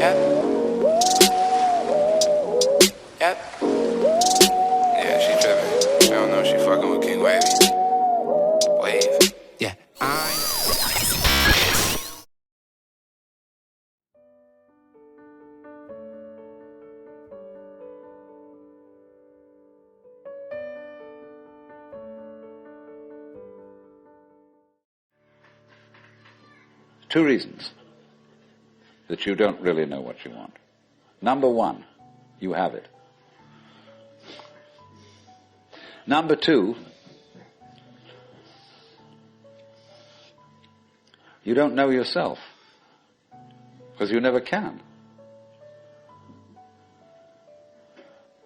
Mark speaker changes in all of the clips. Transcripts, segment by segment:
Speaker 1: Yep. Yeah, she tripping. She don't know she fucking with King Wavy. Wave. Yeah.
Speaker 2: Two reasons that you don't really know what you want. Number one, you have it. Number two, you don't know yourself, because you never can.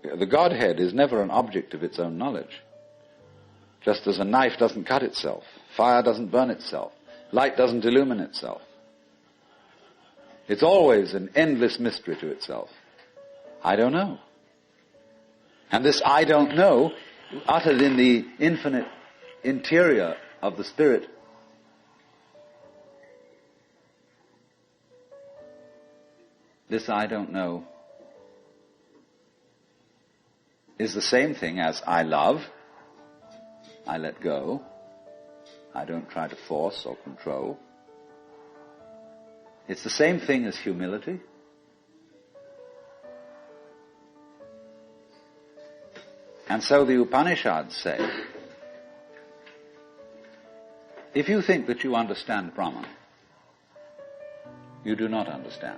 Speaker 2: The Godhead is never an object of its own knowledge. Just as a knife doesn't cut itself, fire doesn't burn itself, light doesn't illumine itself. It's always an endless mystery to itself. I don't know. And this I don't know, uttered in the infinite interior of the spirit, this I don't know is the same thing as I love, I let go, I don't try to force or control. It's the same thing as humility. And so the Upanishads say, if you think that you understand Brahman, you do not understand.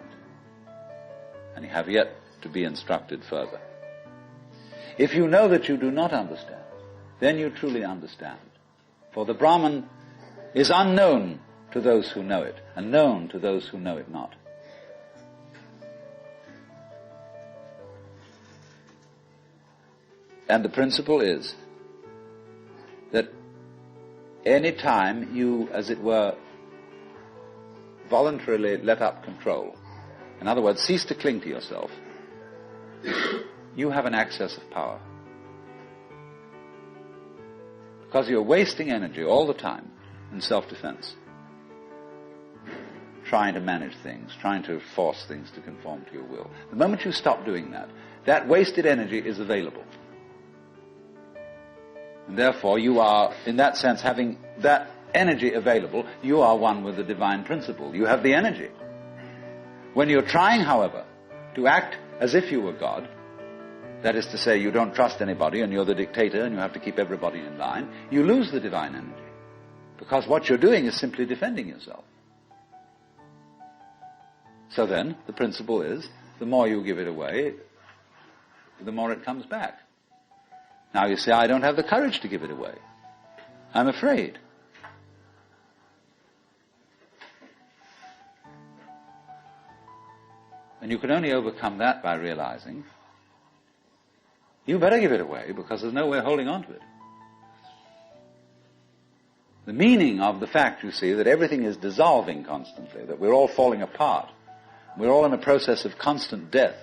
Speaker 2: And you have yet to be instructed further. If you know that you do not understand, then you truly understand. For the Brahman is unknown to those who know it, and known to those who know it not. And the principle is that any time you, as it were, voluntarily let up control, in other words, cease to cling to yourself, you have an access of power. Because you're wasting energy all the time in self-defense, trying to manage things, trying to force things to conform to your will. The moment you stop doing that, that wasted energy is available. And therefore you are, in that sense, having that energy available, you are one with the divine principle. You have the energy. When you're trying, however, to act as if you were God, that is to say, you don't trust anybody and you're the dictator and you have to keep everybody in line, you lose the divine energy. Because what you're doing is simply defending yourself. So then, the principle is, the more you give it away, the more it comes back. Now you say, I don't have the courage to give it away. I'm afraid. And you can only overcome that by realizing, you better give it away, because there's no way of holding on to it. The meaning of the fact, you see, that everything is dissolving constantly, that we're all falling apart, we're all in a process of constant death,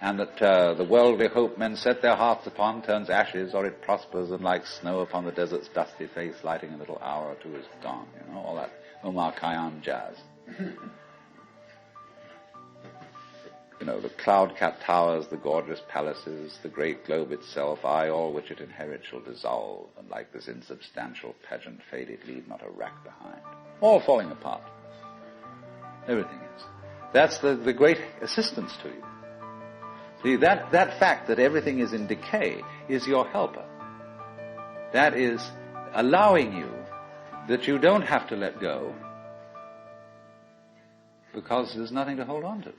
Speaker 2: and that the worldly hope men set their hearts upon turns ashes, or it prospers, and like snow upon the desert's dusty face, lighting a little hour or two is gone. You know, all that Omar Khayyam jazz. You know, the cloud-capped towers, the gorgeous palaces, the great globe itself, I, all which it inherits, shall dissolve, and like this insubstantial pageant fade, it leave not a rack behind. All falling apart. Everything is. That's the great assistance to you. See, that fact that everything is in decay is your helper. That is allowing you that you don't have to let go, because there's nothing to hold on to.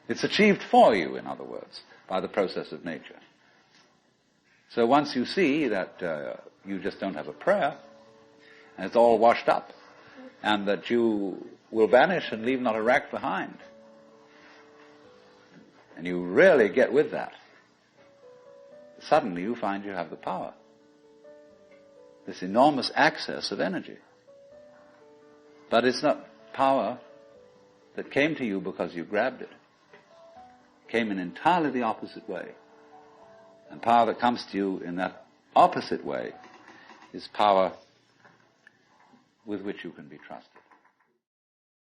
Speaker 2: It's achieved for you, in other words, by the process of nature. So once you see that you just don't have a prayer, and it's all washed up, and that you will vanish and leave not a rack behind, and you really get with that, suddenly you find you have the power. This enormous access of energy. But it's not power that came to you because you grabbed it. It came in entirely the opposite way. And power that comes to you in that opposite way is power with which you can be trusted.